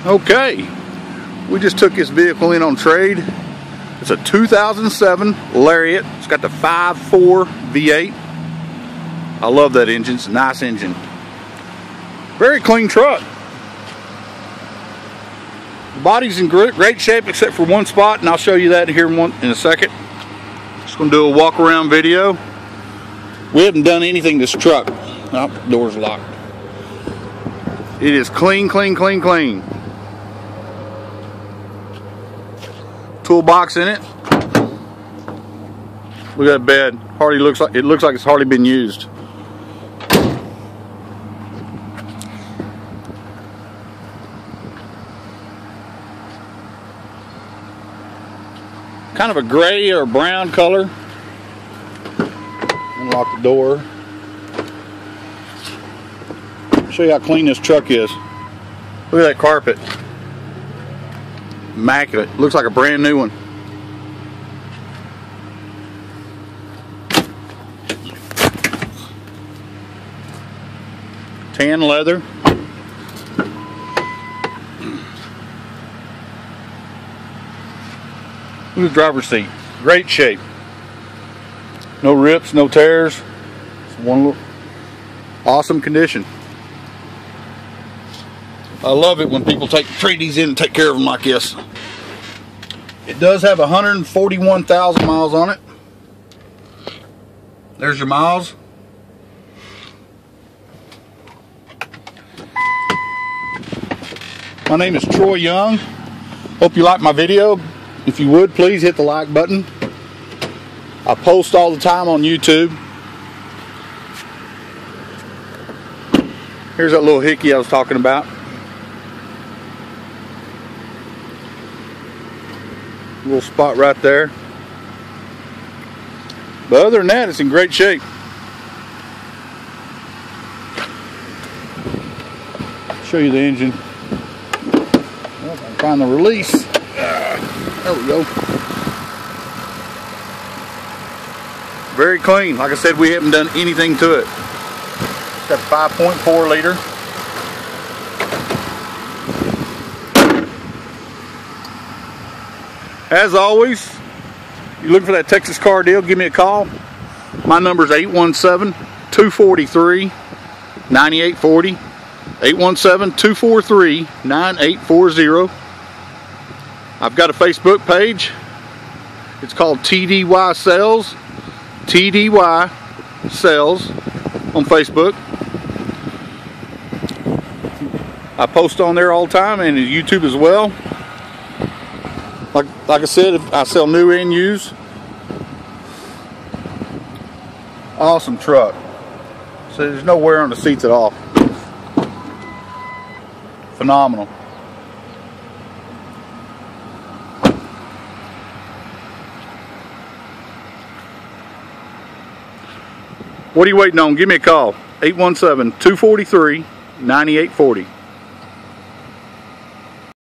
Okay, we just took this vehicle in on trade. It's a 2007 Lariat. It's got the 5.4 V8. I love that engine. It's a nice engine. Very clean truck. The body's in great shape except for one spot, and I'll show you that here in a second. Just gonna do a walk around video. We haven't done anything to this truck. Oh, the door's locked. It is clean, clean, clean, clean. Toolbox in it. Look at that bed. Hardly looks like it's hardly been used. Kind of a gray or brown color. Unlock the door. Show you how clean this truck is. Look at that carpet. Immaculate. Looks like a brand new one. Tan leather. Look at the driver's seat. Great shape. No rips, no tears. It's one little awesome condition. I love it when people trade these in and take care of them like this. It does have 141,000 miles on it. There's your miles. My name is Troy Young. Hope you like my video. If you would, please hit the like button. I post all the time on YouTube. Here's that little hickey I was talking about. Little spot right there. But other than that, it's in great shape. Show you the engine. Well, if I can find the release. There we go. Very clean. Like I said, we haven't done anything to it. It's got 5.4 liter. As always, you're looking for that Texas car deal, give me a call. My number is 817-243-9840. 817-243-9840. I've got a Facebook page. It's called TDY Sales. TDY Sales on Facebook. I post on there all the time, and YouTube as well. Like I said, I sell new and used. Awesome truck. So there's no wear on the seats at all. Phenomenal. What are you waiting on? Give me a call. 817-243-9840.